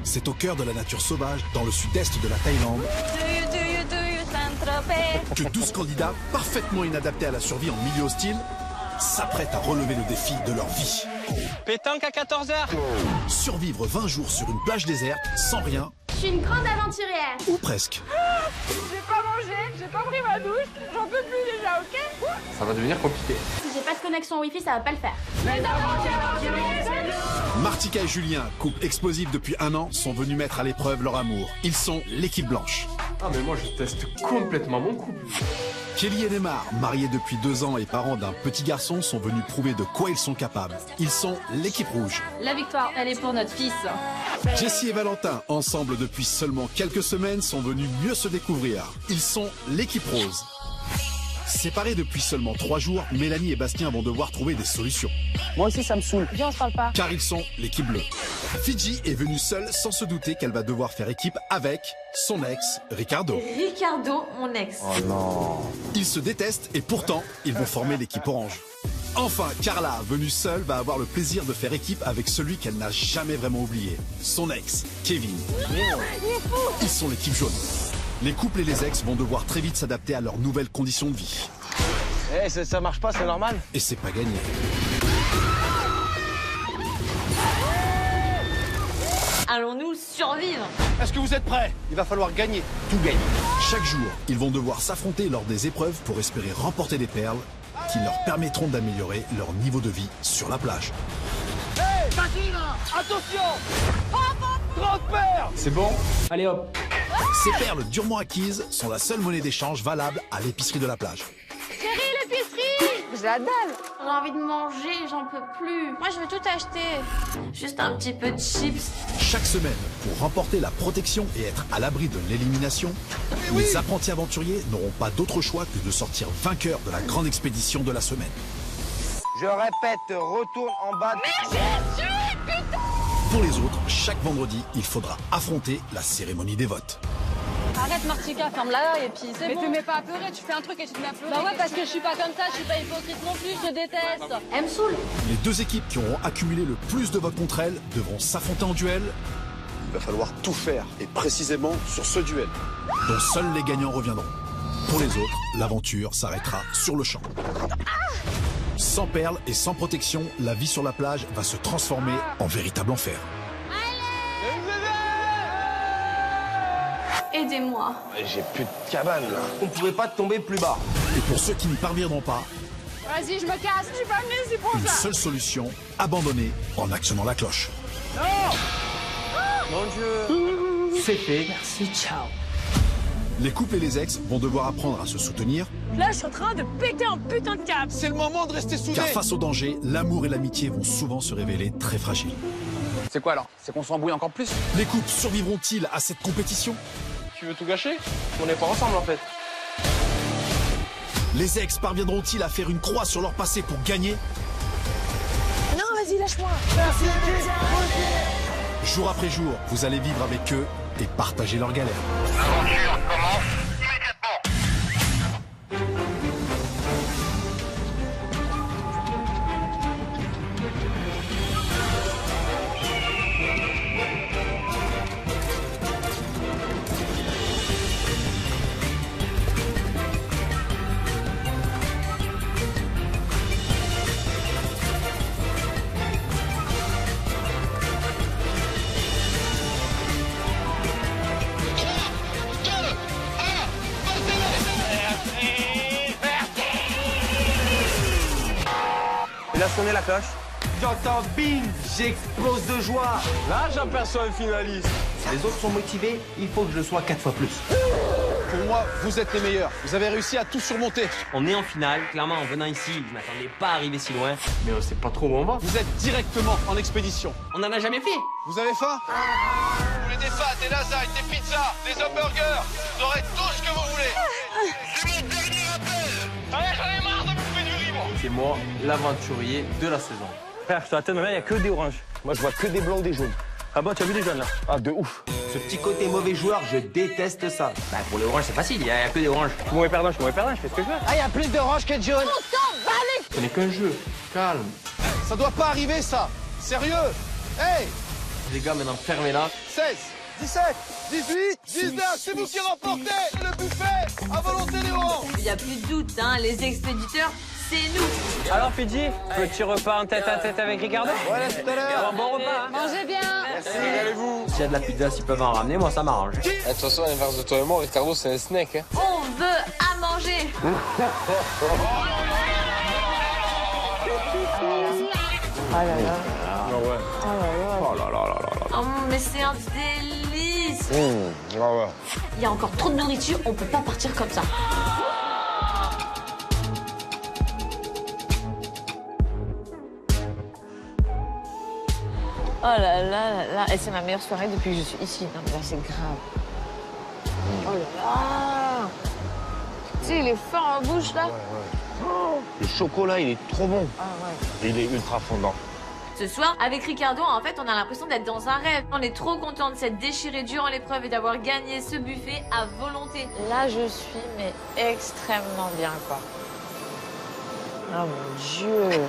C'est au cœur de la nature sauvage, dans le sud-est de la Thaïlande, que 12 candidats, parfaitement inadaptés à la survie en milieu hostile, s'apprêtent à relever le défi de leur vie. Pétanque à 14h. Survivre 20 jours sur une plage déserte, sans rien, Je suis une grande aventurière. ou presque. J'ai pas mangé, j'ai pas pris ma douche, j'en peux plus déjà, ok? Ça va devenir compliqué. Si j'ai pas de connexion Wi-Fi, ça va pas le faire. Martika et Julien, couple explosif depuis 1 an, sont venus mettre à l'épreuve leur amour. Ils sont l'équipe blanche. Ah mais moi je teste complètement mon couple. Kelly et Neymar, mariés depuis 2 ans et parents d'un petit garçon, sont venus prouver de quoi ils sont capables. Ils sont l'équipe rouge. La victoire, elle est pour notre fils. Jessie et Valentin, ensemble depuis seulement quelques semaines, sont venus mieux se découvrir. Ils sont l'équipe rose. Séparés depuis seulement 3 jours, Mélanie et Bastien vont devoir trouver des solutions. Moi aussi ça me saoule. Viens, on se parle pas. Car ils sont l'équipe bleue. Fidji est venue seule sans se douter qu'elle va devoir faire équipe avec son ex, Ricardo. Ricardo, mon ex. Oh non. Ils se détestent et pourtant, ils vont former l'équipe orange. Enfin, Carla, venue seule, va avoir le plaisir de faire équipe avec celui qu'elle n'a jamais vraiment oublié, son ex, Kevin. Ils sont l'équipe jaune. Les couples et les ex vont devoir très vite s'adapter à leurs nouvelles conditions de vie. Eh, ça marche pas, c'est normal. Et c'est pas gagné. Allons-nous survivre? Est-ce que vous êtes prêts? Il va falloir gagner. Tout gagner. Chaque jour, ils vont devoir s'affronter lors des épreuves pour espérer remporter des perles qui leur permettront d'améliorer leur niveau de vie sur la plage. Hey, Mathilda, attention! 30 paires! C'est bon? Allez hop. Ces perles durement acquises sont la seule monnaie d'échange valable à l'épicerie de la plage. Chérie, l'épicerie! J'ai la dalle. J'ai envie de manger, j'en peux plus. Moi, je veux tout acheter. Juste un petit peu de chips. Chaque semaine, pour remporter la protection et être à l'abri de l'élimination, les apprentis aventuriers n'auront pas d'autre choix que de sortir vainqueurs de la grande expédition de la semaine. Je répète, retourne en bas. Pour les autres, chaque vendredi, il faudra affronter la cérémonie des votes. Arrête, Martika, ferme-la et puis c'est Mais bon. te mets pas à pleurer, tu fais un truc et tu te mets à pleurer. Bah ouais, parce que je suis pas comme ça, je suis pas hypocrite non plus, je te déteste. Elle me saoule. Les 2 équipes qui auront accumulé le plus de votes contre elles devront s'affronter en duel, Il va falloir tout faire, et précisément sur ce duel. dont seuls les gagnants reviendront. Pour les autres, l'aventure s'arrêtera sur le champ. Sans perles et sans protection, la vie sur la plage va se transformer en véritable enfer. Aidez-moi. J'ai plus de cabane là. On pouvait pas tomber plus bas. Et pour ceux qui n'y parviendront pas, Vas-y, je me casse, je suis pas venue ici pour une ça. seule solution, abandonner en actionnant la cloche. Mon Dieu. C'est fait. Merci, ciao. Les couples et les ex vont devoir apprendre à se soutenir, Là, je suis en train de péter un putain de câble. C'est le moment de rester soudés. car face au danger, l'amour et l'amitié vont souvent se révéler très fragiles. C'est quoi alors? C'est qu'on s'embrouille encore plus? Les couples survivront-ils à cette compétition? Tu veux tout gâcher? On n'est pas ensemble en fait. Les ex parviendront-ils à faire une croix sur leur passé pour gagner? Non, vas-y, lâche-moi. Jour après jour, vous allez vivre avec eux et partager leurs galères. L'aventure commence immédiatement. Il a sonné la cloche. J'entends bing, j'explose de joie. Là, j'aperçois un finaliste. Si les autres sont motivés, il faut que je le sois 4 fois plus. Pour moi, vous êtes les meilleurs. Vous avez réussi à tout surmonter. On est en finale, clairement en venant ici, je m'attendais pas à arriver si loin. Mais on sait pas trop où on va. Vous êtes directement en expédition. On en a jamais fait. Vous avez faim? Vous voulez des pâtes, des lasagnes, des pizzas, des hamburgers. Vous aurez tout ce que vous voulez. C'est mon dernier appel. Allez, j'en ai marre de bouffer du riz, moi. C'est moi, l'aventurier de la saison. Frère, sur la tête de ma mère, il n'y a que des oranges. Moi, je vois que des blancs ou des jaunes. Ah bon, tu as vu les jaunes là? Ah, de ouf. Ce petit côté mauvais joueur, je déteste ça. Bah pour les oranges, c'est facile, il y a que des oranges. Je suis mauvais perdant, je fais ce que je veux. Ah, il y a plus d'oranges que de jaunes. Ce n'est qu'un jeu. Calme. Ça doit pas arriver, ça. Sérieux? Hey! les gars, maintenant fermez-la. 16, 17, 18, 19, c'est vous qui remportez le buffet à volonté des oranges. Il n'y a plus de doute, hein, les expéditeurs, c'est nous. Alors Fidji, petit repas en tête à tête avec Ricardo? Voilà, tout à l'heure. Bon repas, hein. Mangez bien. Régalez-vous. S'il y a de la pizza, s'ils peuvent en ramener, moi ça m'arrange. De toute façon, à l'inverse de toi et moi, Ricardo, c'est un snack. Hein. On veut à manger. Oh, mais c'est un délice. Il y a encore trop de nourriture, on peut pas partir comme ça. Oh là là là là, et c'est ma meilleure soirée depuis que je suis ici. Non mais là c'est grave. Oh là là. Tu sais, il est fort en bouche là. Le chocolat, il est trop bon. Ah ouais. Il est ultra fondant. Ce soir, avec Ricardo, en fait, on a l'impression d'être dans un rêve. On est trop content de s'être déchiré durant l'épreuve et d'avoir gagné ce buffet à volonté. Là, je suis mais extrêmement bien, quoi. Oh mon Dieu.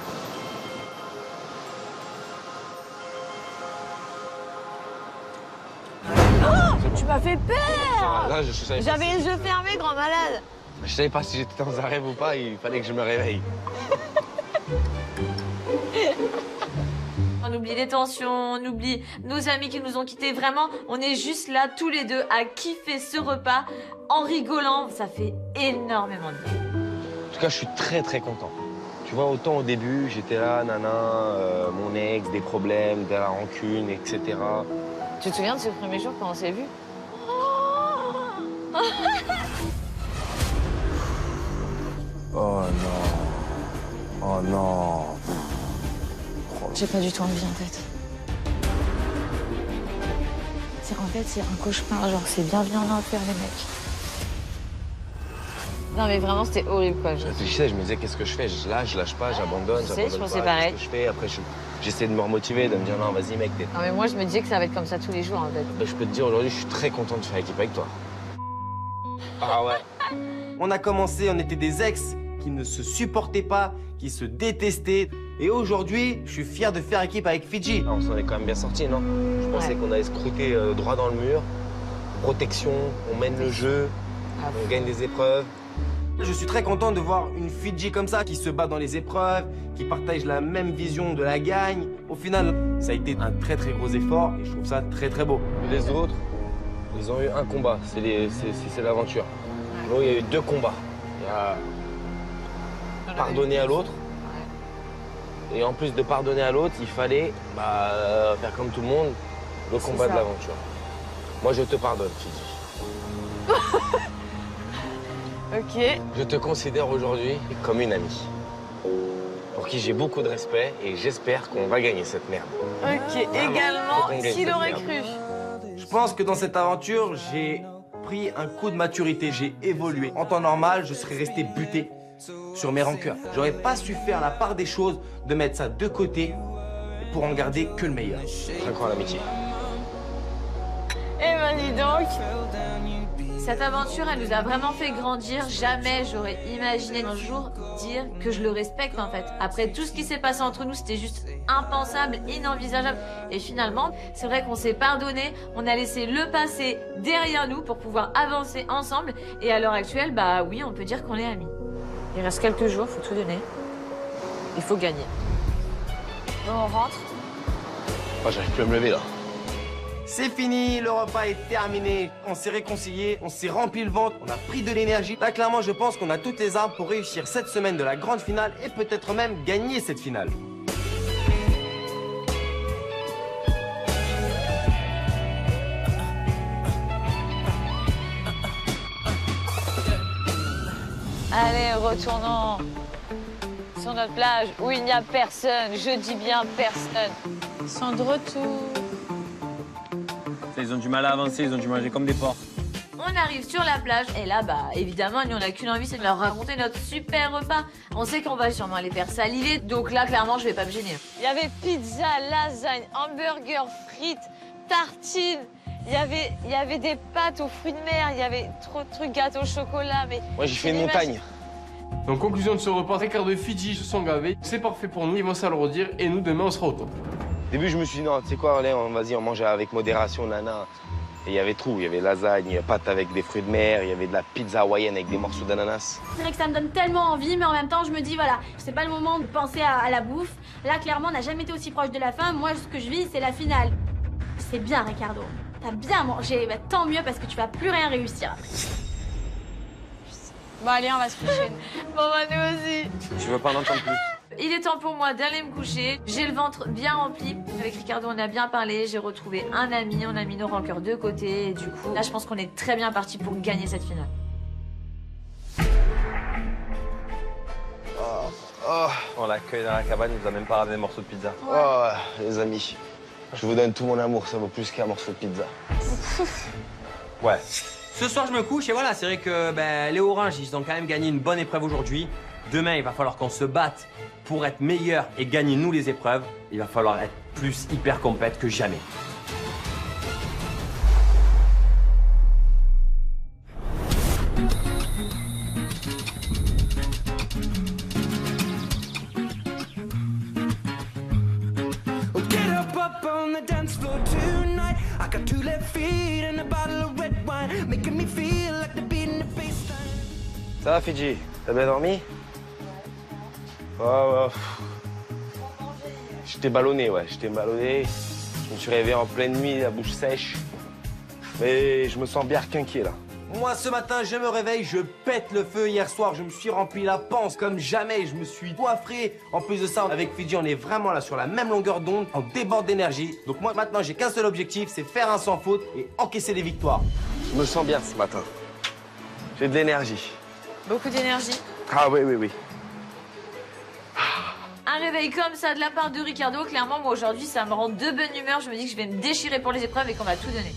Oh, tu m'as fait peur. Là, je savais pas J'avais les yeux fermés, grand malade. Je savais pas si j'étais dans un rêve ou pas, il fallait que je me réveille. On oublie les tensions, on oublie nos amis qui nous ont quittés. Vraiment, on est juste là, tous les deux, à kiffer ce repas en rigolant. Ça fait énormément de bien. En tout cas, je suis très très content. Tu vois, autant au début, j'étais là, mon ex, des problèmes, de la rancune, etc. Tu te souviens de ce premier jour quand on s'est vus? Oh non. Oh non. J'ai pas du tout envie en fait. C'est un cauchemar, genre c'est bienvenu en enfer les mecs. Non mais vraiment c'était horrible quoi. Je réfléchissais, je me disais qu'est-ce que je fais? Je lâche pas, j'abandonne, je sais, je pensais pas. pareil. Qu'est-ce que je fais? Après, j'essaie de me remotiver, de me dire non, vas-y mec, t'es... Non mais moi je me disais que ça va être comme ça tous les jours en fait. Ben, je peux te dire aujourd'hui, je suis très content de faire équipe avec toi. Ah ouais. On a commencé, on était des ex qui ne se supportaient pas, qui se détestaient. Et aujourd'hui, je suis fier de faire équipe avec Fidji. On s'en est quand même bien sortis, non? Je pensais qu'on allait se croûter droit dans le mur. Protection, on mène le jeu, on gagne des épreuves. Je suis très content de voir une Fidji comme ça, qui se bat dans les épreuves, qui partage la même vision de la gagne. Au final, ça a été un très très gros effort et je trouve ça très très beau. Les autres, ils ont eu un combat, c'est l'aventure. Nous, il y a eu 2 combats. Il y a pardonner à l'autre. Et en plus de pardonner à l'autre, il fallait faire comme tout le monde, le combat de l'aventure. Moi, je te pardonne, Fidji. Ok. Je te considère aujourd'hui comme une amie, pour qui j'ai beaucoup de respect et j'espère qu'on va gagner cette merde. Ok, également, qui l'aurait cru? Je pense que dans cette aventure, j'ai pris un coup de maturité, j'ai évolué. En temps normal, je serais resté buté sur mes rancœurs. J'aurais pas su faire la part des choses, de mettre ça de côté pour en garder que le meilleur. Je crois en l'amitié. Eh ben dis donc. Cette aventure, elle nous a vraiment fait grandir. Jamais j'aurais imaginé un jour dire que je le respecte en fait. Après tout ce qui s'est passé entre nous, c'était juste impensable, inenvisageable. Et finalement, c'est vrai qu'on s'est pardonné, on a laissé le passé derrière nous pour pouvoir avancer ensemble. Et à l'heure actuelle, bah oui, on peut dire qu'on est amis. Il reste quelques jours, faut tout donner. Il faut gagner. Bon, on rentre. Moi, j'arrive plus à me lever là. C'est fini, le repas est terminé. On s'est réconciliés, on s'est rempli le ventre, on a pris de l'énergie. Là, clairement, je pense qu'on a toutes les armes pour réussir cette semaine de la grande finale et peut-être même gagner cette finale. Allez, retournons sur notre plage où il n'y a personne. Je dis bien personne. Ils sont de retour. Ils ont du mal à avancer, ils ont dû manger comme des porcs. On arrive sur la plage et là, bah évidemment, nous on n'a qu'une envie, c'est de leur raconter notre super repas. On sait qu'on va sûrement les faire saliver, donc là, clairement, je vais pas me gêner. Il y avait pizza, lasagne, hamburger, frites, tartines. Il y avait des pâtes aux fruits de mer, il y avait trop de trucs, gâteau au chocolat, mais... Moi, j'ai fait une montagne. Donc, conclusion de ce repas, Ricardo et Fidji se sont gavés. C'est parfait pour nous, ils vont se le redire et nous, demain, on sera au top. Au début, je me suis dit, non, tu sais quoi, allez, vas-y, on mange avec modération, nana. Et il y avait tout. Il y avait lasagne, pâte avec des fruits de mer, il y avait de la pizza hawaïenne avec des morceaux d'ananas. C'est vrai que ça me donne tellement envie, mais en même temps, je me dis, voilà, c'est pas le moment de penser à la bouffe. Là, clairement, on n'a jamais été aussi proche de la fin. Moi, ce que je vis, c'est la finale. C'est bien, Ricardo. T'as bien mangé. Bah, tant mieux, parce que tu vas plus rien réussir après. Bon, allez, on va se coucher. Bon, bah, nous aussi. Je veux pas en entendre plus. Il est temps pour moi d'aller me coucher. J'ai le ventre bien rempli. Avec Ricardo, on a bien parlé. J'ai retrouvé un ami. On a mis nos rancœurs de côté. Et du coup, là, je pense qu'on est très bien parti pour gagner cette finale. On l'accueille dans la cabane, il nous a même pas ramené un morceau de pizza. Ouais. Oh, les amis, je vous donne tout mon amour, ça vaut plus qu'un morceau de pizza. Ouais. Ce soir, je me couche et voilà, c'est vrai que les Oranges, ils ont quand même gagné une bonne épreuve aujourd'hui. Demain, il va falloir qu'on se batte pour être meilleurs et gagner nous les épreuves. Il va falloir être plus hyper compète que jamais. Ça va, Fidji? T'as bien dormi? Ouais. J'étais ballonné, ouais. J'étais ballonné. Je me suis réveillé en pleine nuit, la bouche sèche. Mais je me sens bien requinqué, là. Moi, ce matin, je me réveille, je pète le feu. Hier soir, je me suis rempli la panse comme jamais. Je me suis coiffré. En plus de ça, avec Fidji, on est vraiment là sur la même longueur d'onde. On déborde d'énergie. Donc moi, maintenant, j'ai qu'un seul objectif, c'est faire un sans faute et encaisser les victoires. Je me sens bien ce matin. J'ai de l'énergie. Beaucoup d'énergie. Ah oui. Un réveil comme ça de la part de Ricardo, clairement, moi aujourd'hui, ça me rend de bonne humeur. Je me dis que je vais me déchirer pour les épreuves et qu'on va tout donner.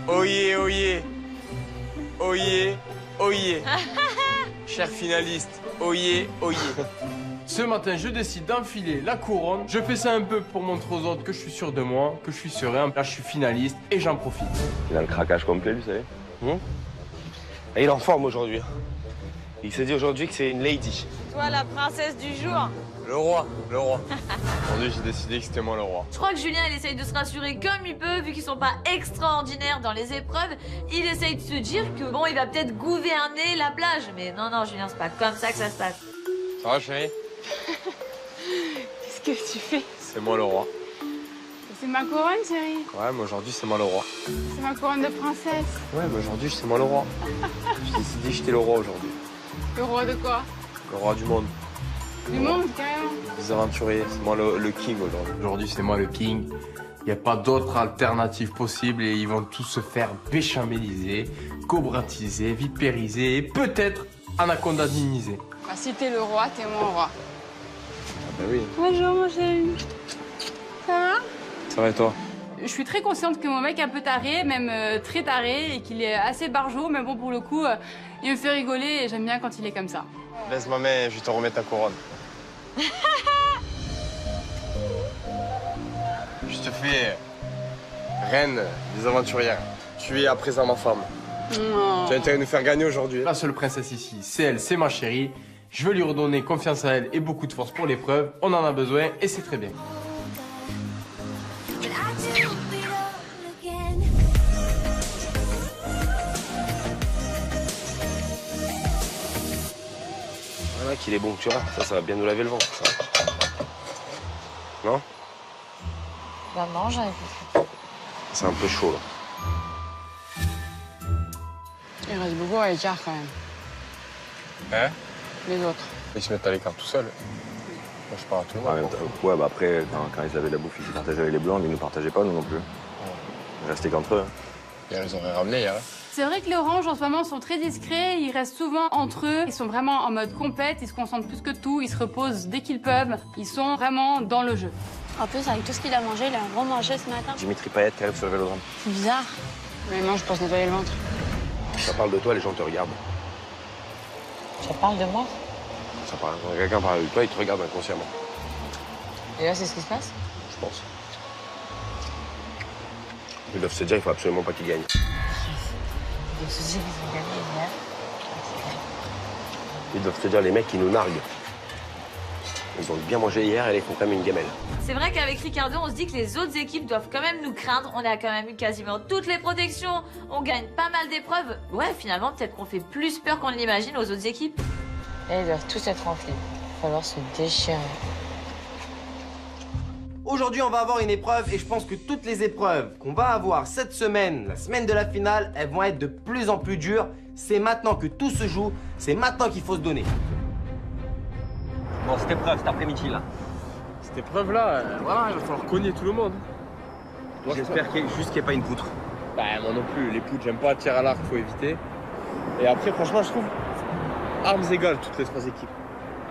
Oyez. Chers finalistes, oyez. Ce matin, je décide d'enfiler la couronne. Je fais ça un peu pour montrer aux autres que je suis sûr de moi, que je suis serein. Là, je suis finaliste et j'en profite. Il a le craquage complet, vous savez. Et il est en forme aujourd'hui. Il s'est dit aujourd'hui que c'est une lady. Toi, la princesse du jour. Le roi. Aujourd'hui, j'ai décidé que c'était moi le roi. Je crois que Julien, il essaye de se rassurer comme il peut, vu qu'ils sont pas extraordinaires dans les épreuves. Il essaye de se dire que bon, il va peut-être gouverner la plage. Mais non, Julien, c'est pas comme ça que ça se passe. Ça va, chérie? Qu'est-ce que tu fais? C'est moi le roi. C'est ma couronne, chérie. Ouais, mais aujourd'hui, c'est moi le roi. C'est ma couronne de princesse. Ouais, mais aujourd'hui, c'est moi le roi. J'ai décidé que j'étais le roi aujourd'hui. Le roi de quoi? Le roi du monde. Du monde, carrément. Des aventuriers, c'est moi le king aujourd'hui. Aujourd'hui, c'est moi le king. Il n'y a pas d'autre alternative possible et ils vont tous se faire béchameliser, cobratiser, vipériser et peut-être anacondadiniser. Bah, si t'es le roi, t'es mon roi. Ah bah oui. Bonjour, mon chéri. Ça va? Ça va et toi? Je suis très consciente que mon mec est un peu taré, même très taré, et qu'il est assez barjot, mais bon, pour le coup, il me fait rigoler et j'aime bien quand il est comme ça. Laisse ma main, je vais te remettre ta couronne. Je te fais reine des aventurières. Tu es à présent ma femme. Non. Tu as intérêt de nous faire gagner aujourd'hui. La seule princesse ici, c'est elle, c'est ma chérie. Je veux lui redonner confiance à elle et beaucoup de force pour l'épreuve. On en a besoin et c'est très bien. Voilà qu'il est bon, tu vois. Ça va bien nous laver le ventre, ça. Non? Bah mange, écoute. C'est un peu chaud, là. Il reste beaucoup à l'écart, quand même. Hein? Les autres. Ils se mettent à l'écart tout seuls. Moi, je pars à tout le monde. Ouais, bah après, quand ils avaient la bouffe, ils partageaient avec les blancs, mais ils ne partageaient pas, nous non plus. Ils restaient qu'entre eux. Et elles auraient ramené hier. C'est vrai que les oranges, en ce moment, sont très discrets. Ils restent souvent entre eux. Ils sont vraiment en mode compète. Ils se concentrent plus que tout. Ils se reposent dès qu'ils peuvent. Ils sont vraiment dans le jeu. En plus, avec tout ce qu'il a mangé, il a un gros mangé ce matin. Dimitri Payet qui arrive sur le vélodrome. C'est bizarre. Mais non, je pense nettoyer le ventre. Ça parle de toi, les gens te regardent. Ça parle de moi? Ça parle. Quand quelqu'un parle de toi, il te regarde inconsciemment. Et là, c'est ce qui se passe? Je pense. Ils doivent se dire qu'il faut absolument pas qu'ils gagnent. Des soucis qu'ils ont gagné hier. Ils doivent te dire, les mecs, ils nous narguent. Ils ont bien mangé hier et ils font quand même une gamelle. C'est vrai qu'avec Ricardo, on se dit que les autres équipes doivent quand même nous craindre. On a quand même eu quasiment toutes les protections. On gagne pas mal d'épreuves. Ouais, finalement, peut-être qu'on fait plus peur qu'on ne l'imagine aux autres équipes. Et ils doivent tous être enflés. Il va falloir se déchirer. Aujourd'hui, on va avoir une épreuve et je pense que toutes les épreuves qu'on va avoir cette semaine, la semaine de la finale, elles vont être de plus en plus dures. C'est maintenant que tout se joue, c'est maintenant qu'il faut se donner. Bon, cette épreuve, cet après-midi, là. Cette épreuve-là, voilà, il va falloir cogner tout le monde. J'espère juste qu'il n'y ait pas une poutre. Bah, moi non plus, les poutres, j'aime pas, tir à l'arc, faut éviter. Et après, franchement, je trouve armes égales toutes les trois équipes.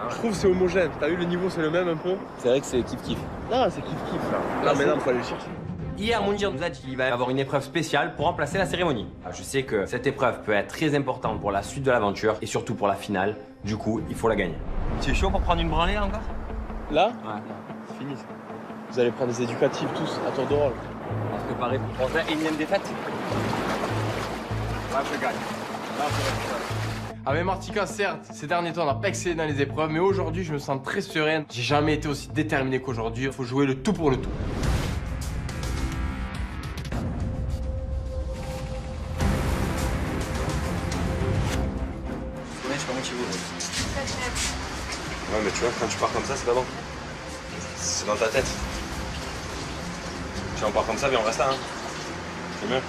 Je trouve c'est homogène. T'as vu, le niveau, c'est le même un peu. C'est vrai que c'est kiff-kiff. Non, c'est kiff-kiff, là. Là, maintenant, il faut aller le chercher. Hier, Moundir nous a dit qu'il va y avoir une épreuve spéciale pour remplacer la cérémonie. Je sais que cette épreuve peut être très importante pour la suite de l'aventure et surtout pour la finale. Du coup, il faut la gagner. Tu es chaud pour prendre une branlée là encore? Là? Ouais. C'est fini ça. Vous allez prendre des éducatifs tous à tour de rôle. On va se préparer pour prendre la énième défaite. Là, je gagne. Là, je gagne. Avec Martika, certes, ces derniers temps, on n'a pas excellé dans les épreuves, mais aujourd'hui, je me sens très sereine. J'ai jamais été aussi déterminé qu'aujourd'hui. Il faut jouer le tout pour le tout. Ouais, mais tu vois, quand tu pars comme ça, c'est pas bon. C'est dans ta tête. Si on part comme ça, mais on reste là, hein. C'est mieux.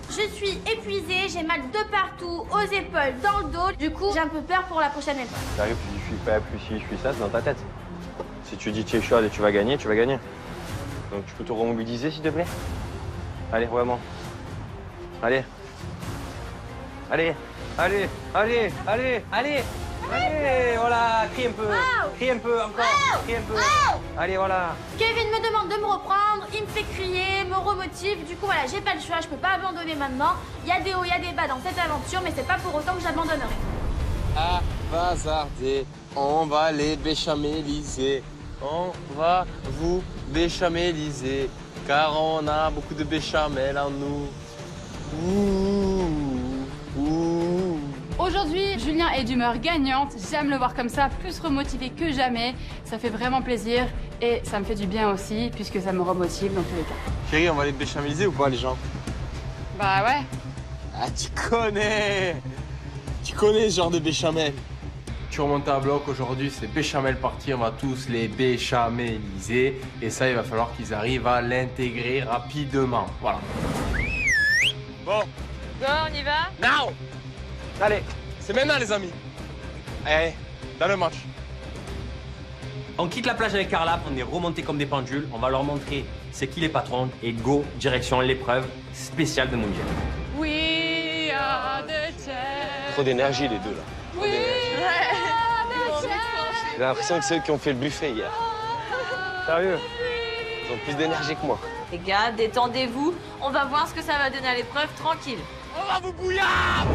Je suis épuisée, j'ai mal de partout, aux épaules, dans le dos. Du coup, j'ai un peu peur pour la prochaine épreuve. T'arrives, tu dis je suis faible, plus si je suis ça, c'est dans ta tête. Si tu dis tu es chaud et tu vas gagner, tu vas gagner. Donc tu peux te remobiliser, s'il te plaît? Allez, vraiment. Allez. Allez, allez, allez, allez, allez. Allez, voilà, crie un peu, crie un peu encore, crie un peu. Allez, voilà. Kevin me demande de me reprendre, il me fait crier, me remotive. Du coup, voilà, j'ai pas le choix, je peux pas abandonner maintenant. Il y a des hauts, il y a des bas dans cette aventure, mais c'est pas pour autant que j'abandonnerai. À bazarder, on va les béchaméliser. On va vous béchaméliser, car on a beaucoup de béchamel en nous. Aujourd'hui, Julien est d'humeur gagnante. J'aime le voir comme ça, plus remotivé que jamais. Ça fait vraiment plaisir et ça me fait du bien aussi, puisque ça me remotive dans tous les cas. Chérie, on va les béchaméliser ou pas, les gens? Bah ouais. Ah, tu connais ce genre de béchamel. Tu remontes à bloc, aujourd'hui, c'est béchamel parti. On va tous les béchaméliser. Et ça, il va falloir qu'ils arrivent à l'intégrer rapidement. Voilà. Bon. Go, on y va? Now! Allez, c'est maintenant, les amis. Allez, dans le match. On quitte la plage avec Carla, on est remontés comme des pendules. On va leur montrer c'est qui les patrons et go, direction l'épreuve spéciale de Moundir. We are the champions. Trop d'énergie, les deux, là. We are the champions. J'ai l'impression que c'est eux qui ont fait le buffet hier. Sérieux? Ils ont plus d'énergie que moi. Les gars, détendez-vous. On va voir ce que ça va donner à l'épreuve, tranquille. On va vous bouillar!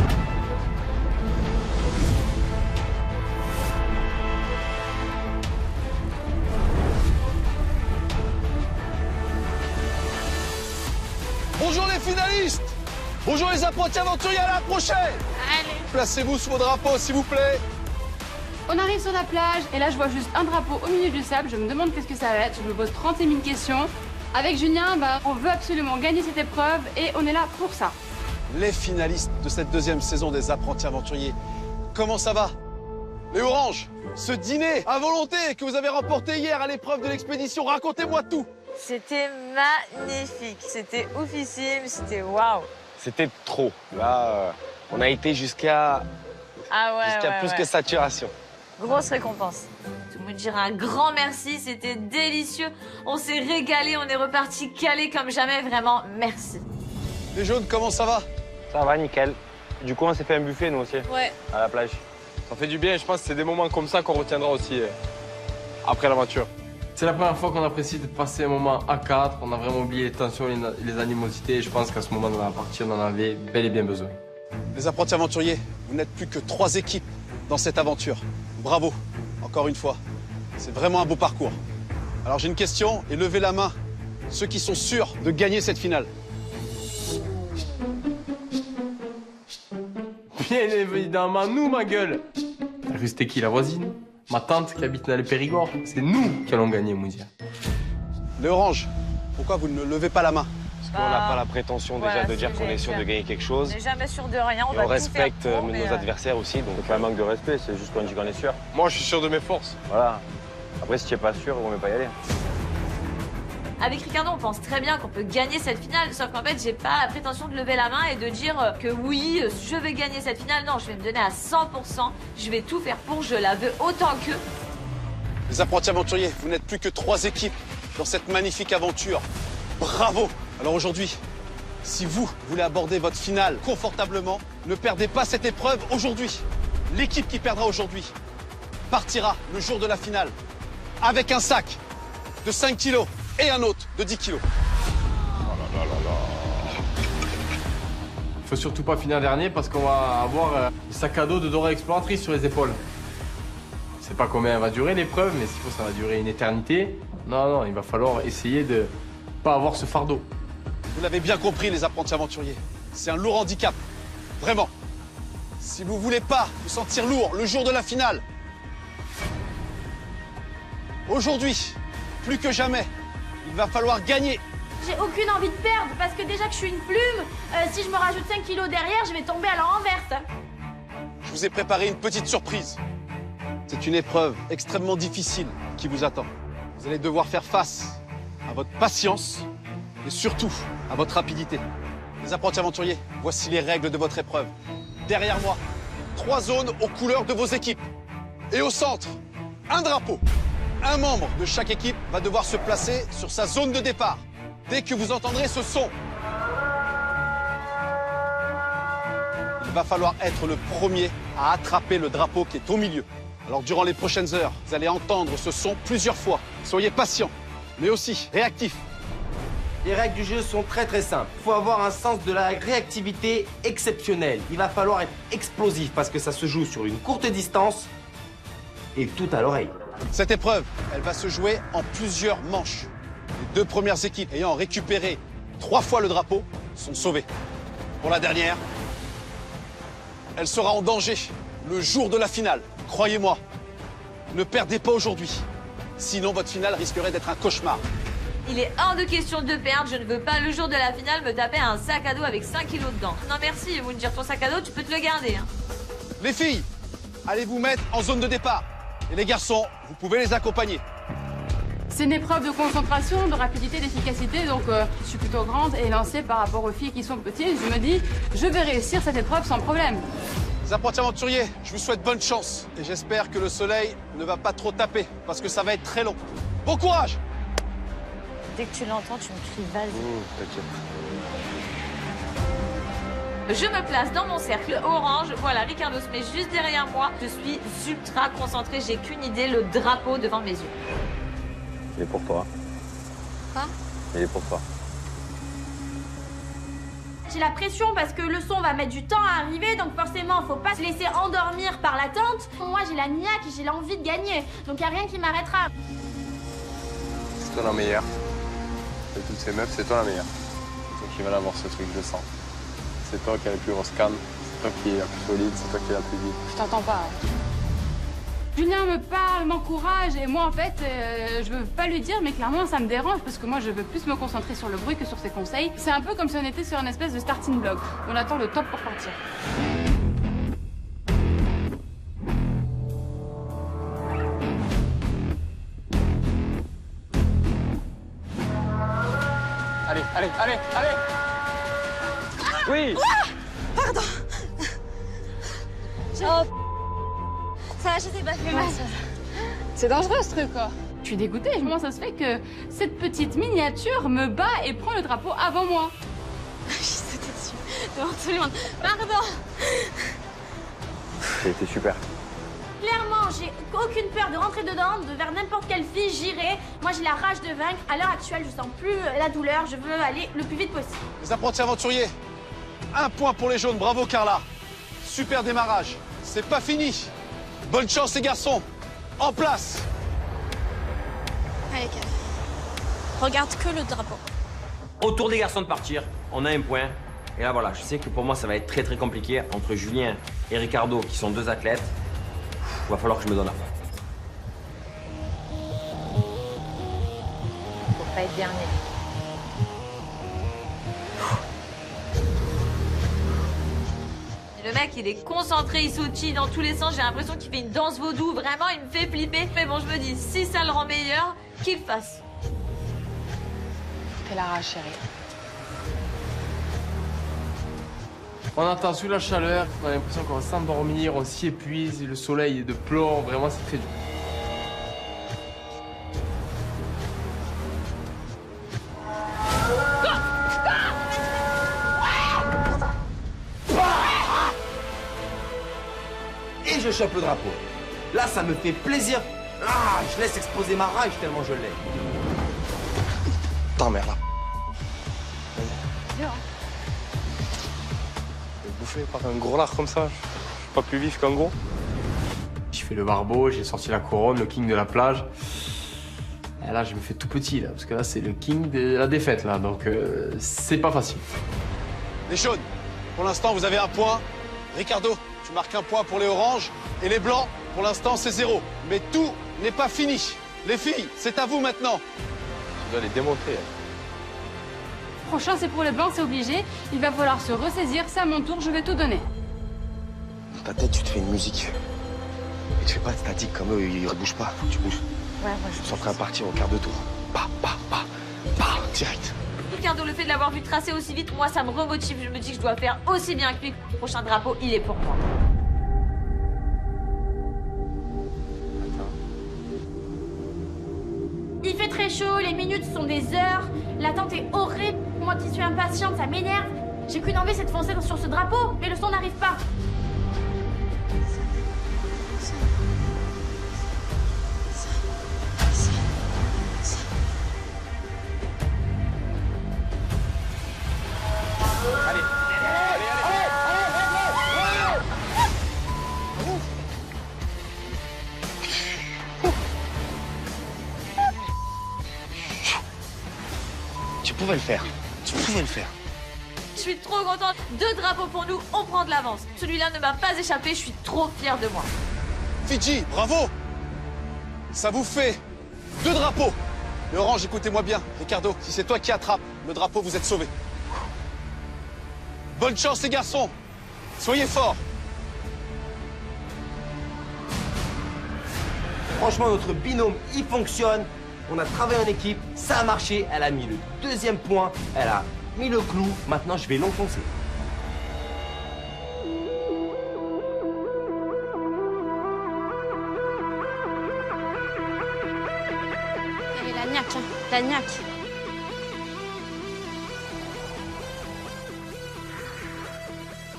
Bonjour les finalistes. Bonjour les apprentis aventuriers, à la prochaine. Allez. Placez-vous sous vos drapeaux, s'il vous plaît. On arrive sur la plage et là je vois juste un drapeau au milieu du sable. Je me demande qu'est-ce que ça va être. Je me pose 30 000 questions. Avec Julien, on veut absolument gagner cette épreuve et on est là pour ça. Les finalistes de cette deuxième saison des apprentis aventuriers. Comment ça va? Les oranges, ce dîner à volonté que vous avez remporté hier à l'épreuve de l'expédition, racontez-moi tout. C'était magnifique, c'était oufissime, c'était waouh. C'était trop. Là, on a été jusqu'à plus que saturation. Grosse récompense. Tout le monde dira un grand merci, c'était délicieux. On s'est régalé, on est reparti calé comme jamais, vraiment merci. Les jaunes, comment ça va? Ça va, nickel. Du coup, on s'est fait un buffet, nous aussi. Ouais. À la plage. Ça fait du bien, je pense que c'est des moments comme ça qu'on retiendra aussi après l'aventure. C'est la première fois qu'on apprécie de passer un moment à 4. On a vraiment oublié les tensions, les animosités. Et je pense qu'à ce moment de la partie, on en avait bel et bien besoin. Les apprentis aventuriers, vous n'êtes plus que 3 équipes dans cette aventure. Bravo, encore une fois. C'est vraiment un beau parcours. Alors j'ai une question et levez la main, ceux qui sont sûrs de gagner cette finale. Bien évidemment, nous, ma gueule. cru que c'était qui, la voisine? Ma tante qui habite dans le Périgord. C'est nous qui allons gagner, Moudia. Les oranges, pourquoi vous ne levez pas la main? Parce qu'on n'a pas la prétention déjà de dire qu'on est sûr de gagner quelque chose. On n'est jamais sûr de rien, Et on respecte nos adversaires aussi. Donc C'est pas un manque de respect, c'est juste qu'on dit qu'on est sûr. Moi, je suis sûr de mes forces. Voilà. Après, si tu n'es pas sûr, on ne va pas y aller. Avec Ricardo, on pense très bien qu'on peut gagner cette finale, sauf qu'en fait, j'ai pas la prétention de lever la main et de dire que oui, je vais gagner cette finale. Non, je vais me donner à 100%, je vais tout faire pour, je la veux autant qu'eux. Les apprentis aventuriers, vous n'êtes plus que 3 équipes dans cette magnifique aventure. Bravo! Alors aujourd'hui, si vous voulez aborder votre finale confortablement, ne perdez pas cette épreuve aujourd'hui. L'équipe qui perdra aujourd'hui partira le jour de la finale avec un sac de 5 kilos et un autre de 10 kilos. Faut surtout pas finir dernier parce qu'on va avoir le sac à dos de Dora Exploratrice sur les épaules. Je sais pas combien elle va durer l'épreuve, mais s'il faut, ça va durer une éternité. Non, il va falloir essayer de pas avoir ce fardeau. Vous l'avez bien compris, les apprentis aventuriers. C'est un lourd handicap. Vraiment. Si vous voulez pas vous sentir lourd le jour de la finale, aujourd'hui, plus que jamais, il va falloir gagner. J'ai aucune envie de perdre parce que déjà que je suis une plume, si je me rajoute 5 kilos derrière, je vais tomber à l'envers. Je vous ai préparé une petite surprise. C'est une épreuve extrêmement difficile qui vous attend. Vous allez devoir faire face à votre patience et surtout à votre rapidité. Les apprentis aventuriers, voici les règles de votre épreuve. Derrière moi, 3 zones aux couleurs de vos équipes. Et au centre, un drapeau. Un membre de chaque équipe va devoir se placer sur sa zone de départ. Dès que vous entendrez ce son, il va falloir être le premier à attraper le drapeau qui est au milieu. Alors durant les prochaines heures, vous allez entendre ce son plusieurs fois. Soyez patients, mais aussi réactifs. Les règles du jeu sont très simples. Il faut avoir un sens de la réactivité exceptionnel. Il va falloir être explosif parce que ça se joue sur une courte distance et tout à l'oreille. Cette épreuve, elle va se jouer en plusieurs manches. Les 2 premières équipes ayant récupéré 3 fois le drapeau sont sauvées. Pour la dernière, elle sera en danger le jour de la finale. Croyez-moi, ne perdez pas aujourd'hui. Sinon, votre finale risquerait d'être un cauchemar. Il est hors de question de perdre, je ne veux pas le jour de la finale me taper un sac à dos avec 5 kilos dedans. Non merci, vous me dire ton sac à dos, tu peux te le garder. Hein. Les filles, allez vous mettre en zone de départ. Et les garçons, vous pouvez les accompagner. C'est une épreuve de concentration, de rapidité, d'efficacité, donc je suis plutôt grande et lancée par rapport aux filles qui sont petites. Je me dis, je vais réussir cette épreuve sans problème. Les apprentis aventuriers, je vous souhaite bonne chance. Et j'espère que le soleil ne va pas trop taper, parce que ça va être très long. Bon courage! Dès que tu l'entends, tu me cries vas-y. Je me place dans mon cercle orange. Voilà, Ricardo se met juste derrière moi. Je suis ultra concentrée, j'ai qu'une idée, le drapeau devant mes yeux. Il est pour toi. Quoi? Il est pour toi. J'ai la pression parce que le son va mettre du temps à arriver, donc forcément, faut pas se laisser endormir par l'attente. Moi, j'ai la niaque et j'ai l'envie de gagner, donc y a rien qui m'arrêtera. C'est toi la meilleure. De toutes ces meufs, c'est toi la meilleure. C'est toi qui vas l'avoir ce truc, je sens. C'est toi qui as les plus grosses cannes, c'est toi qui es la plus solide, c'est toi qui es la plus vite. Je t'entends pas. Julien me parle, m'encourage et moi en fait, je veux pas lui dire mais clairement ça me dérange parce que moi je veux plus me concentrer sur le bruit que sur ses conseils. C'est un peu comme si on était sur une espèce de starting block. On attend le top pour partir. Allez. Oui. Pardon. Ça va, je t'ai pas fait mal. C'est dangereux ce truc quoi. Je suis dégoûtée, comment ça se fait que cette petite miniature me bat et prend le drapeau avant moi? Je suis sautée dessus, devant tout le monde. Pardon. C'était super. Clairement, j'ai aucune peur de rentrer dedans, de vers n'importe quelle fille, j'irai. Moi, j'ai la rage de vaincre. À l'heure actuelle, je sens plus la douleur. Je veux aller le plus vite possible. Les apprentis aventuriers, 1 point pour les jaunes. Bravo, Carla. Super démarrage. C'est pas fini. Bonne chance, les garçons. En place. Allez, Kev. Regarde que le drapeau. Au tour des garçons de partir, on a 1 point. Et là, voilà, je sais que pour moi, ça va être très compliqué entre Julien et Ricardo, qui sont 2 athlètes. Va falloir que je me donne à fond. Faut pas être dernier. Le mec, il est concentré, il sautille dans tous les sens. J'ai l'impression qu'il fait une danse vaudou. Vraiment, il me fait flipper. Mais bon, je me dis, si ça le rend meilleur, qu'il le fasse. T'es la rage, chérie. On attend sous la chaleur, on a l'impression qu'on va s'endormir, on s'y épuise, le soleil est de plomb, vraiment c'est très dur. Et je chope le drapeau. Là, ça me fait plaisir. Ah, je laisse exploser ma rage tellement je l'ai. Putain, merde là. Bouffé par un gros lard comme ça, je suis pas plus vif qu'un gros. Je fais le barbeau, j'ai sorti la couronne, le king de la plage. Et là, je me fais tout petit là, parce que là, c'est le king de la défaite là, donc c'est pas facile. Les jaunes, pour l'instant, vous avez un point. Ricardo, tu marques un point pour les oranges. Et les blancs, pour l'instant, c'est 0. Mais tout n'est pas fini. Les filles, c'est à vous maintenant. Tu dois les démontrer. Prochain, c'est pour les blancs, c'est obligé. Il va falloir se ressaisir, c'est à mon tour, je vais tout donner. Dans ta tête, tu te fais une musique. Et tu fais pas de statique comme eux, ils bougent pas, faut que tu bouges. Ouais, moi je Ils sont prêts à partir au quart de tour. Direct. Ricardo, le fait de l'avoir vu tracer aussi vite, moi ça me remotive. Je me dis que je dois faire aussi bien que lui. Le prochain drapeau, il est pour moi. Il fait très chaud, les minutes sont des heures. L'attente est horrible. Moi qui suis impatiente, ça m'énerve. J'ai qu'une envie, c'est de foncer sur ce drapeau, mais le son n'arrive pas. Tu pouvais le faire. Tu pouvais le faire. Je suis trop contente. 2 drapeaux pour nous, on prend de l'avance. Celui-là ne m'a pas échappé, je suis trop fière de moi. Fidji, bravo. Ça vous fait 2 drapeaux. Les oranges, écoutez-moi bien. Ricardo, si c'est toi qui attrape le drapeau, vous êtes sauvés. Bonne chance les garçons. Soyez forts. Franchement, notre binôme, il fonctionne. On a travaillé en équipe, ça a marché. Elle a mis le 2e point, elle a mis le clou. Maintenant, je vais l'enfoncer. Et la niaque, hein, la niaque.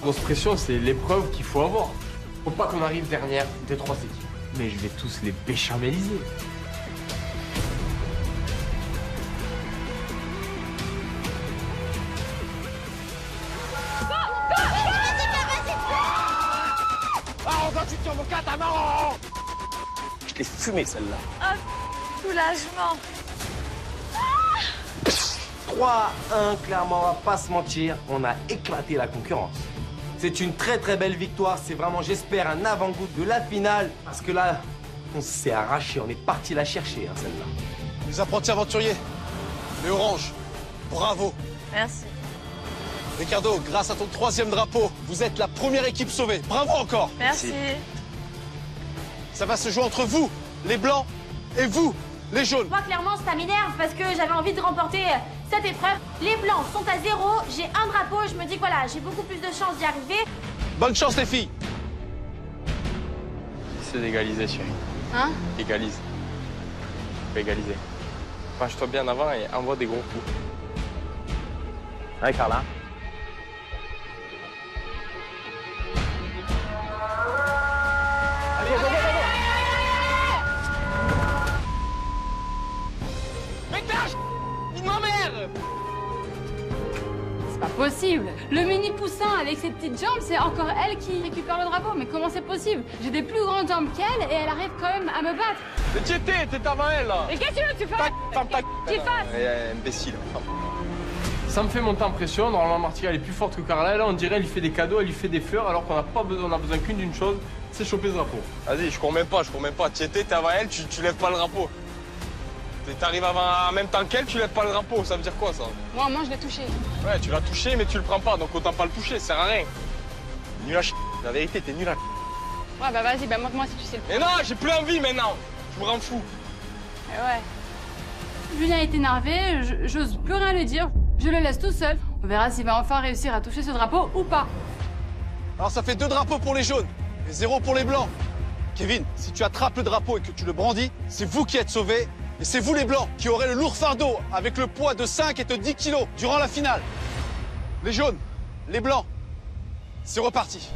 Grosse pression, c'est l'épreuve qu'il faut avoir. Faut pas qu'on arrive dernière des 3 équipes. Mais je vais tous les béchameliser. Je l'ai fumé celle-là. Ah, soulagement. 3-1, clairement, on va pas se mentir, on a éclaté la concurrence. C'est une très très belle victoire, c'est vraiment, j'espère, un avant-goût de la finale. Parce que là, on s'est arraché, on est parti la chercher, hein, celle-là. Les apprentis aventuriers, les oranges, bravo. Merci. Ricardo, grâce à ton 3e drapeau, vous êtes la première équipe sauvée. Bravo encore. Merci. Ça va se jouer entre vous, les blancs, et vous, les jaunes. Moi, clairement, ça m'énerve parce que j'avais envie de remporter cette épreuve. Les blancs sont à 0, j'ai un drapeau et je me dis que voilà, j'ai beaucoup plus de chances d'y arriver. Bonne chance les filles. Essaie d'égaliser, chérie. Hein? Égalise. Faut égaliser. Penche-toi bien en avant et envoie des gros coups. Ouais, Carla. Allez, go. C'est pas possible. Le mini poussin avec ses petites jambes, c'est encore elle qui récupère le drapeau. Mais comment c'est possible? J'ai des plus grandes jambes qu'elle et elle arrive quand même à me battre. Mais tu étais, t'es avant elle là. Et qu'est-ce que tu fais? Tu fasses. Imbécile. Ça me fait monter en pression. Normalement, Martika, elle est plus forte que Carla. Là, on dirait elle lui fait des cadeaux, elle lui fait des fleurs, alors qu'on n'a pas besoin, on a besoin qu'une d'une chose, c'est choper ce drapeau. Vas-y, je cours même pas. Tu étais, t'es avant elle, tu lèves pas le drapeau. T'arrives en même temps qu'elle, tu lèves pas le drapeau. Ça veut dire quoi, ça? Moi, je l'ai touché. Ouais, tu l'as touché, mais tu le prends pas, donc autant pas le toucher, ça sert à rien. Nul à ch... La vérité, t'es nul à ch... Ouais, bah vas-y, bah montre-moi si tu sais le faire. Mais non, j'ai plus envie maintenant. Je me rends fou. Ouais. Julien est énervé, j'ose plus rien lui dire. Je le laisse tout seul. On verra s'il va enfin réussir à toucher ce drapeau ou pas. Alors ça fait 2 drapeaux pour les jaunes et 0 pour les blancs. Kevin, si tu attrapes le drapeau et que tu le brandis, c'est vous qui êtes sauvés. Et c'est vous les blancs qui aurez le lourd fardeau avec le poids de 5 et de 10 kilos durant la finale. Les jaunes, les blancs, c'est reparti.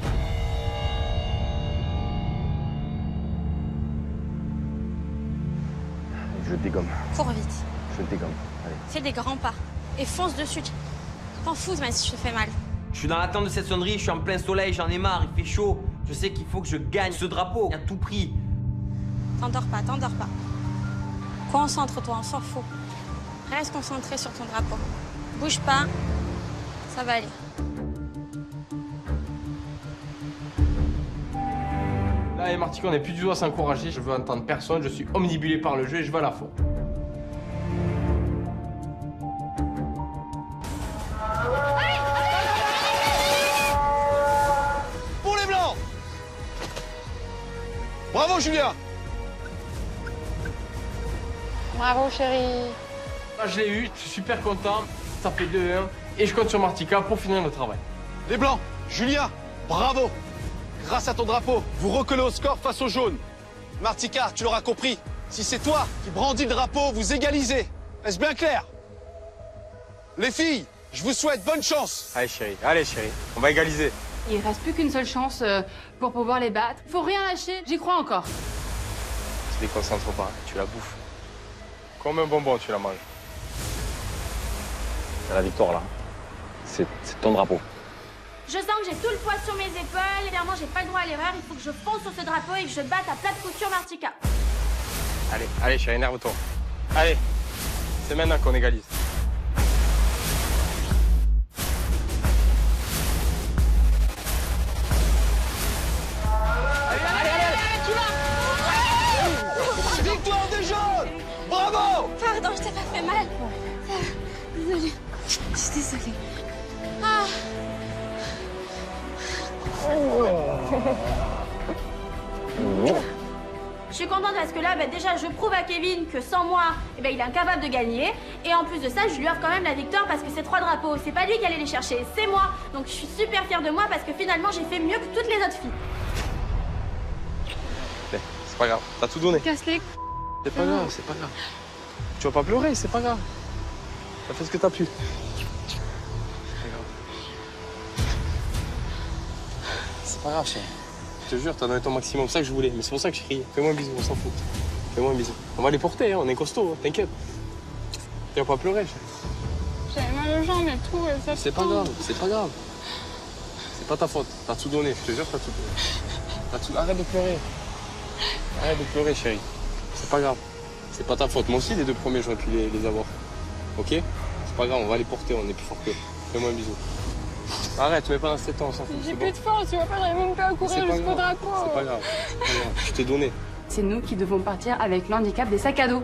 Je te dégomme. Cours vite. Je te dégomme. Allez. Fais des grands pas. Et fonce dessus. T'en fous même si je te fais mal. Je suis dans l'attente de cette sonnerie, je suis en plein soleil, j'en ai marre, il fait chaud. Je sais qu'il faut que je gagne ce drapeau à tout prix. T'endors pas. Concentre-toi, on s'en fout. Reste concentré sur ton drapeau. Bouge pas. Ça va aller. Là, et Martika, on n'est plus du tout à s'encourager. Je veux entendre personne, je suis omnibulé par le jeu et je vais à la fond. Pour les blancs. Bravo Julien. Bravo, chérie. Là, je l'ai eu, je suis super content. Ça fait 2-1 et je compte sur Martika pour finir le travail. Les blancs, Julien, bravo. Grâce à ton drapeau, vous recollez au score face aux jaunes. Martika, tu l'auras compris. Si c'est toi qui brandis le drapeau, vous égalisez. Est-ce bien clair? Les filles, je vous souhaite bonne chance. Allez chérie, on va égaliser. Il reste plus qu'une seule chance pour pouvoir les battre. Faut rien lâcher, j'y crois encore. Tu te déconcentres pas, tu la bouffes. Comme un bonbon, tu la manges. C'est la victoire, là. C'est ton drapeau. Je sens que j'ai tout le poids sur mes épaules. Clairement, j'ai pas le droit à l'erreur. Il faut que je fonce sur ce drapeau et que je batte à plat de couture Martika. Allez chérie, énerve-toi. Allez, c'est maintenant qu'on égalise. Victoire des jaunes. Bravo. Pardon, je t'ai pas fait mal. Désolée. Je suis désolée. Ah. Je suis contente parce que là, déjà, je prouve à Kevin que sans moi, il est incapable de gagner. Et en plus de ça, je lui offre quand même la victoire parce que c'est 3 drapeaux. C'est pas lui qui allait les chercher, c'est moi. Donc je suis super fière de moi parce que finalement, j'ai fait mieux que toutes les autres filles. C'est pas grave, t'as tout donné. Casse-les. C'est pas grave. Tu vas pas pleurer, c'est pas grave. T'as fait ce que t'as pu. C'est pas grave, chérie. Je te jure, t'as donné ton maximum, c'est ça que je voulais. Mais c'est pour ça que je criais. Fais-moi un bisou, on s'en fout. Fais-moi un bisou. On va les porter, hein. On est costaud, t'inquiète. Tu vas pas pleurer, chérie. J'avais mal aux jambes et tout. C'est pas grave. C'est pas ta faute. T'as tout donné, je te jure, t'as tout donné. Arrête de pleurer, chérie. C'est pas grave. C'est pas ta faute. Moi aussi, les 2 premiers, j'aurais pu les avoir. Ok? C'est pas grave, on va les porter, on est plus fort qu'eux. Fais-moi un bisou. Arrête, tu mets pas dans cette temps, on s'en fout. J'ai plus de force, tu vois pas, j'arrive même pas à courir jusqu'au drapeau. C'est pas grave. Je t'ai donné. C'est nous qui devons partir avec l'handicap des sacs à dos.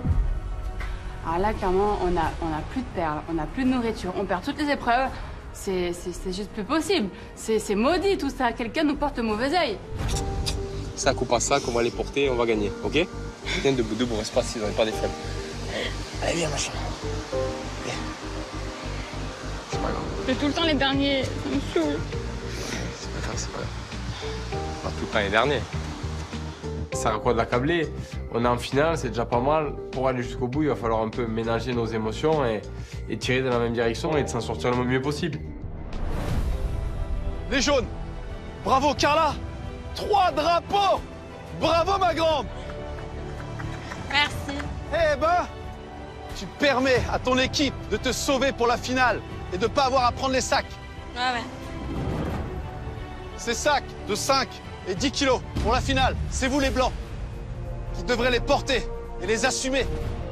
Alors là, clairement, on a plus de perles, on a plus de nourriture, on perd toutes les épreuves. C'est juste plus possible. C'est maudit tout ça. Quelqu'un nous porte mauvais œil. Sac ou pas sac, on va les porter et on va gagner, ok? Viens debout, reste pas assis, on n'est pas des faibles. Allez, viens, machin. Viens. C'est pas grave. C'est tout le temps les derniers, ça me saoule. C'est pas grave. Pas tout le temps les derniers. Ça sert à quoi de l'accabler? On est en finale, c'est déjà pas mal. Pour aller jusqu'au bout, il va falloir un peu ménager nos émotions et tirer dans la même direction et de s'en sortir le mieux possible. Les jaunes, bravo Carla. 3 drapeaux. Bravo ma grande. Merci. Eh ben, tu permets à ton équipe de te sauver pour la finale et de pas avoir à prendre les sacs. Ouais. Ces sacs de 5 et 10 kilos pour la finale, c'est vous les blancs qui devrez les porter et les assumer.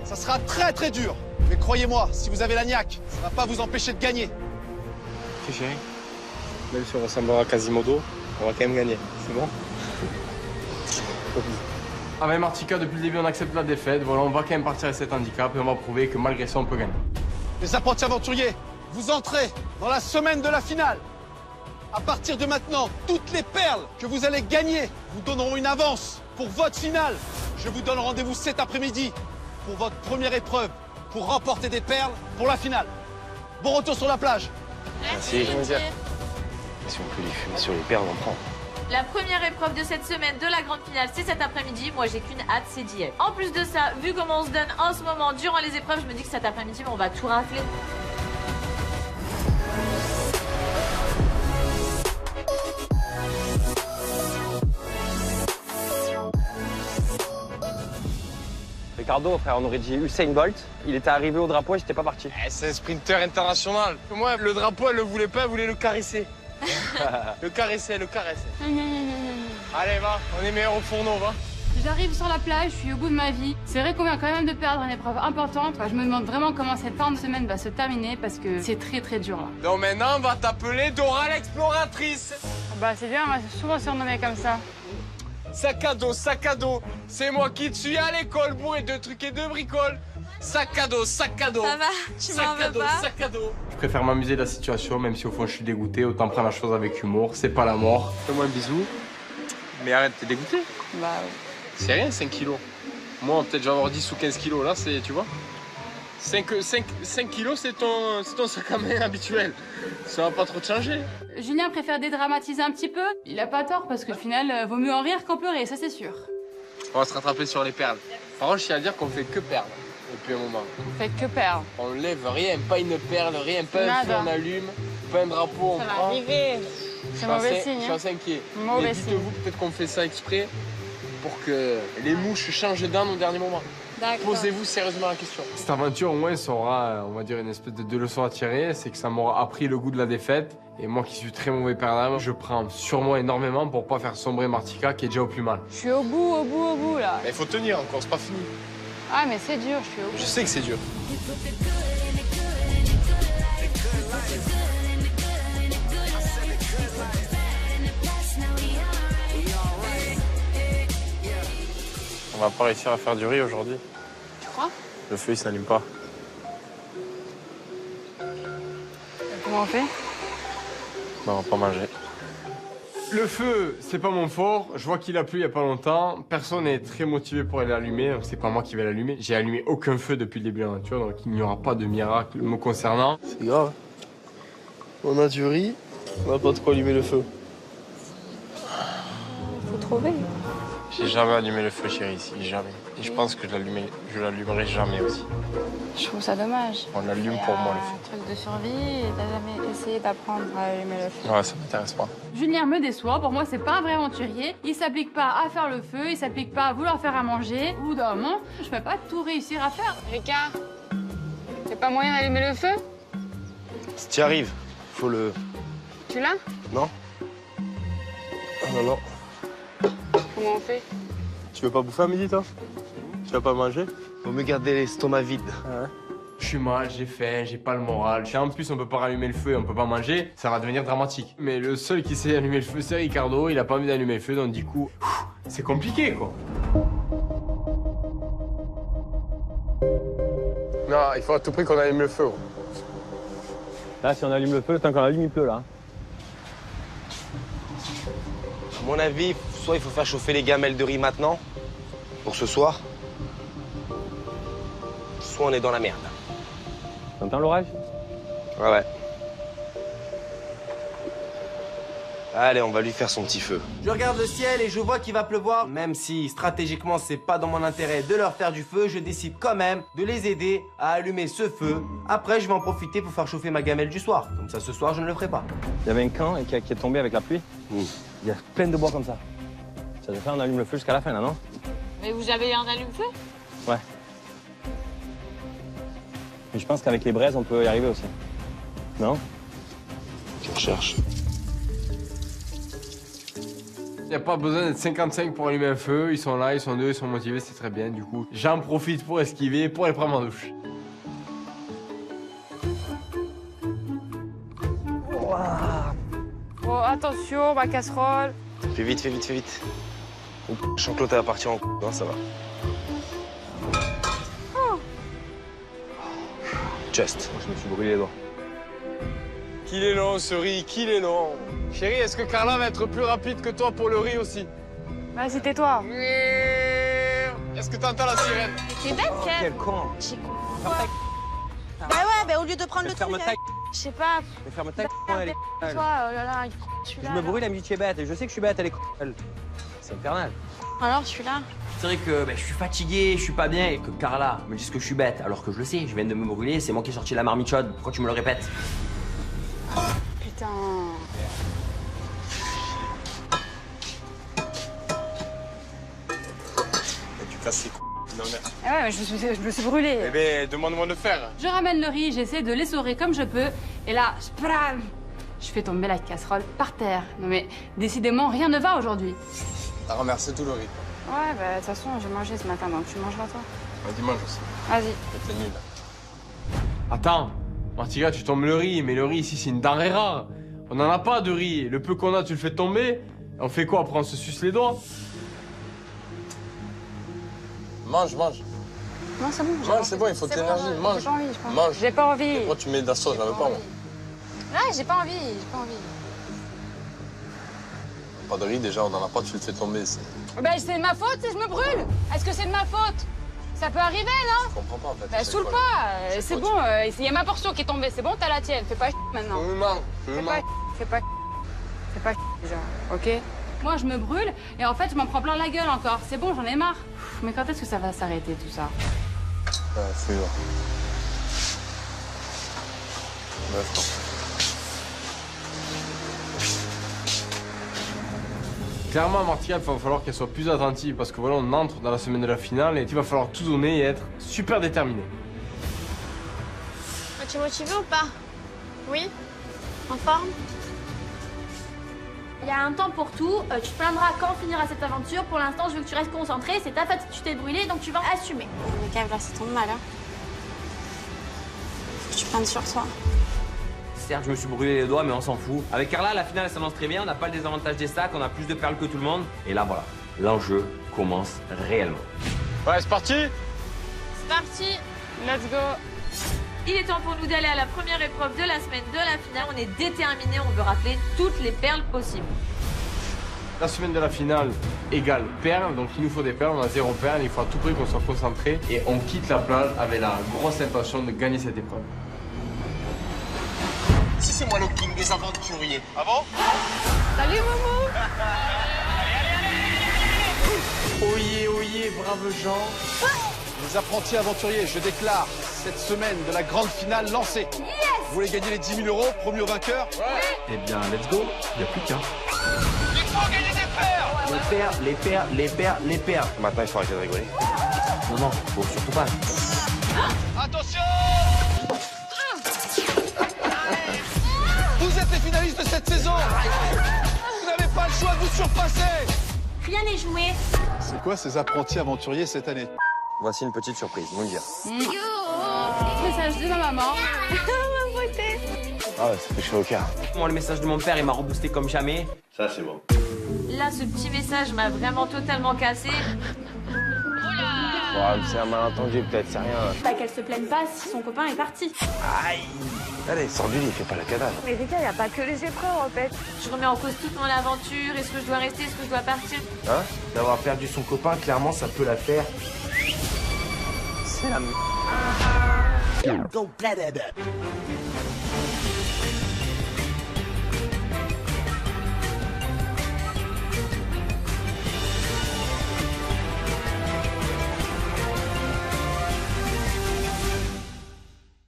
Ça sera très très dur. Mais croyez-moi, si vous avez la niaque, ça va pas vous empêcher de gagner. Ok chérie, même si on ressemblera à Quasimodo, on va quand même gagner, c'est bon? Avec Martika, depuis le début, on accepte la défaite. Voilà, on va quand même partir avec cet handicap et on va prouver que malgré ça, on peut gagner. Les apprentis aventuriers, vous entrez dans la semaine de la finale. À partir de maintenant, toutes les perles que vous allez gagner vous donneront une avance pour votre finale. Je vous donne rendez-vous cet après-midi pour votre première épreuve, pour remporter des perles pour la finale. Bon retour sur la plage. Merci. Si on peut les fumer sur les perles, on prend. La première épreuve de cette semaine de la grande finale, c'est cet après-midi. Moi, j'ai qu'une hâte, c'est d'y être. En plus de ça, vu comment on se donne en ce moment durant les épreuves, je me dis que cet après-midi, on va tout rafler. Ricardo, frère, on aurait dit Usain Bolt. Il était arrivé au drapeau et j'étais pas parti. C'est un sprinter international. Moi, le drapeau, elle le voulait pas, elle voulait le caresser. le caresser. Allez, va, on est meilleur au fourneau, va. J'arrive sur la plage, je suis au bout de ma vie. C'est vrai qu'on vient quand même de perdre une épreuve importante. Enfin, je me demande vraiment comment cette fin de semaine va se terminer parce que c'est très très dur là. Donc maintenant, on va t'appeler Dora l'exploratrice. Bah c'est bien, on m'a souvent surnommé comme ça. Sac à dos, c'est moi qui te suis à l'école, bourré de trucs et de bricoles. Sac à dos. Ça va, tu m'en veux pas? Sac à dos. Je préfère m'amuser de la situation, même si au fond je suis dégoûté, autant prendre la chose avec humour, c'est pas la mort. Fais-moi un bisou. Mais arrête, t'es dégoûté? Bah oui. C'est rien, 5 kilos. Moi, peut-être je vais avoir 10 ou 15 kilos, là, c'est, tu vois. 5 kilos, c'est ton sac à main habituel. Ça va pas trop te changer. Julien préfère dédramatiser un petit peu. Il a pas tort parce qu'au final, vaut mieux en rire qu'en pleurer, ça c'est sûr. On va se rattraper sur les perles. Par contre, je tiens à dire qu'on fait que perles depuis un moment. On fait que perdre. On lève rien, pas une perle, rien, pas un feu on allume, pas un drapeau on Ça prend. va arriver. C'est mauvais signe. Je suis assez inquiet. Mauvais Mais dites-vous peut-être qu'on fait ça exprès pour que les mouches changent d'âme au dernier moment. Posez-vous sérieusement la question. Cette aventure, au moins, ça aura, on va dire, une espèce de leçon à tirer. C'est que ça m'aura appris le goût de la défaite. Et moi qui suis très mauvais perdant, je prends sur moi énormément pour pas faire sombrer Martika qui est déjà au plus mal. Je suis au bout là. Mais il faut tenir encore, c'est pas fini. Ah mais c'est dur, je suis au bout. Je sais que c'est dur. On va pas réussir à faire du riz aujourd'hui. Tu crois? Le feu il s'allume pas. Comment on fait? Bah, on va pas manger. Le feu, c'est pas mon fort. Je vois qu'il a plu il y a pas longtemps. Personne n'est très motivé pour aller l'allumer, donc c'est pas moi qui vais l'allumer. J'ai allumé aucun feu depuis le début de l'aventure, donc il n'y aura pas de miracle me concernant. C'est grave. On a du riz, on n'a pas de quoi allumer le feu. Faut trouver. J'ai jamais allumé le feu, chérie, ici, jamais. Et je pense que je l'allumerai jamais aussi. Je trouve ça dommage. On l'allume pour moi, le feu. Un truc de survie et t'as jamais essayé d'apprendre à allumer le feu. Ouais, ça m'intéresse pas. Julien me déçoit, pour moi c'est pas un vrai aventurier. Il s'applique pas à faire le feu, il s'applique pas à vouloir faire à manger. Ou d'un moment, je vais pas tout réussir à faire. Ricard, y'a pas moyen d'allumer le feu? Si t'y arrives, faut le... Tu l'as? Non. Ah non, non. Comment on fait? Tu veux pas bouffer à midi, toi? Tu vas pas manger? Faut mieux garder l'estomac vide. Ouais. Je suis mal, j'ai faim, j'ai pas le moral. Si en plus on peut pas rallumer le feu et on peut pas manger, ça va devenir dramatique. Mais le seul qui sait allumer le feu, c'est Ricardo. Il a pas envie d'allumer le feu, donc du coup, c'est compliqué, quoi. Non, il faut à tout prix qu'on allume le feu. Là, si on allume le feu, le temps qu'on allume, il pleut, là. À mon avis, soit il faut faire chauffer les gamelles de riz maintenant, pour ce soir, soit on est dans la merde. T'entends l'orage? Ouais. Allez, on va lui faire son petit feu. Je regarde le ciel et je vois qu'il va pleuvoir. Même si stratégiquement c'est pas dans mon intérêt de leur faire du feu, je décide quand même de les aider à allumer ce feu. Après, je vais en profiter pour faire chauffer ma gamelle du soir. Comme ça, ce soir, je ne le ferai pas. Il y avait un camp qui est tombé avec la pluie. Il y a plein de bois comme ça. Ça devrait faire on allume le feu jusqu'à la fin, là, non? Mais vous avez un allume-feu? Ouais. Mais je pense qu'avec les braises, on peut y arriver aussi. Non? Je recherche. Il n'y a pas besoin d'être 55 pour allumer un feu. Ils sont là, ils sont deux, ils sont motivés, c'est très bien. Du coup, j'en profite pour esquiver, pour aller prendre ma douche. Oh, attention, ma casserole. Fais vite, fais vite, fais vite. Je sens que l'autre elle va partir en couille. Non, ça va. Just. Moi, je me suis brûlé les doigts. Qu'il est long ce riz, qu'il est long. Chérie, est-ce que Carla va être plus rapide que toi pour le riz aussi? Vas-y, tais-toi. Est-ce que t'entends la sirène? T'es bête, Kev. Quel con. Bah ouais, bah au lieu de prendre le truc. Ferme ta Je sais pas. Mais ferme ta elle est Toi, oh là là, Je me brûle, elle me dit tu es bête. Et je sais que je suis bête, elle est elle. C'est infernal. Alors, je suis là. C'est vrai que je suis fatigué, je suis pas bien et que Carla me dise que je suis bête alors que je le sais, je viens de me brûler, c'est moi qui ai sorti la marmite chaude. Pourquoi tu me le répètes? Putain. Tu casses les couilles. Non, merci. Ah ouais, je me suis brûlée. Eh ben, demande-moi de faire. Je ramène le riz, j'essaie de l'essorer comme je peux. Et là, je fais tomber la casserole par terre. Non mais, décidément, rien ne va aujourd'hui. T'as remercié tout le riz. Ouais, bah de toute façon, j'ai mangé ce matin, donc tu mangeras toi. Vas-y, mange aussi. Vas-y. T'es nul. Attends, Martiga, tu tombes le riz, mais le riz ici, c'est une denrée rare. On n'en a pas de riz. Le peu qu'on a, tu le fais tomber. On fait quoi? Après, on se suce les doigts. Mange, mange. Non, c'est bon. Mange, c'est bon, il faut de l'énergie. Mange. J'ai pas envie, Mange. J'ai pas envie. Pourquoi tu mets de la sauce? J'en veux pas, moi. Ouais, j'ai pas envie, Pas de riz, déjà, on n'en a pas, tu le fais tomber. Bah, c'est de ma faute si je me brûle. Est-ce que c'est de ma faute? Ça peut arriver, non? Je comprends pas, en fait. Bah, saoule pas. C'est bon, il y a ma portion qui est tombée. C'est bon, t'as la tienne. Fais pas maintenant. Fais pas déjà, ok? Moi, je me brûle et en fait, je m'en prends plein la gueule encore. C'est bon, j'en ai marre. Mais quand est-ce que ça va s'arrêter, tout ça? Ouais, c'est bon. Clairement, Martial, il va falloir qu'elle soit plus attentive parce que voilà, on entre dans la semaine de la finale et il va falloir tout donner et être super déterminé. Tu es motivé ou pas? Oui? En forme? Il y a un temps pour tout, tu te plaindras quand finira cette aventure. Pour l'instant, je veux que tu restes concentré, c'est ta faute si tu t'es brûlé, donc tu vas assumer. Mais Kev, là, ça tombe mal, hein. Faut que tu prennes sur toi. Certes, je me suis brûlé les doigts, mais on s'en fout. Avec Carla, la finale s'annonce très bien, on n'a pas le désavantage des stacks, on a plus de perles que tout le monde. Et là, voilà, l'enjeu commence réellement. Ouais, c'est parti? C'est parti. Let's go. Il est temps pour nous d'aller à la première épreuve de la semaine de la finale. On est déterminés, on veut rappeler toutes les perles possibles. La semaine de la finale égale perles, donc il nous faut des perles, on a 0 perles, il faut à tout prix qu'on soit concentré et on quitte la plage avec la grosse intention de gagner cette épreuve. Si c'est moi le king des aventuriers. Ah bon? Salut, Momo. Oyez, oyez, braves gens. Les apprentis aventuriers, je déclare cette semaine de la grande finale lancée. Yes! Vous voulez gagner les 10 000 €, promis au vainqueur? Eh bien, let's go, il n'y a plus qu'un. Il faut gagner des perles. Les perles. Maintenant, il faut arrêter de rigoler. Non, faut surtout pas. Attention! Vous êtes les finalistes de cette saison. Vous n'avez pas le choix de vous surpasser. Rien n'est joué. C'est quoi ces apprentis aventuriers cette année? Voici une petite surprise, Moundir. Message de ma maman. Ma beauté. Ah ouais, ça fait chaud au cœur. Moi, le message de mon père, il m'a reboosté comme jamais. Ça, c'est bon. Là, ce petit message m'a vraiment totalement cassé. Ouais, c'est un malentendu, peut-être, c'est rien. Bah qu'elle se plaigne pas si son copain est parti. Aïe. Allez, sors du lit, fais pas la cadavre. Mais Rika, il n'y a pas que les épreuves en fait. Je remets en cause toute mon aventure. Est-ce que je dois rester? Est-ce que je dois partir? Hein? D'avoir perdu son copain, clairement, ça peut la faire. C'est la...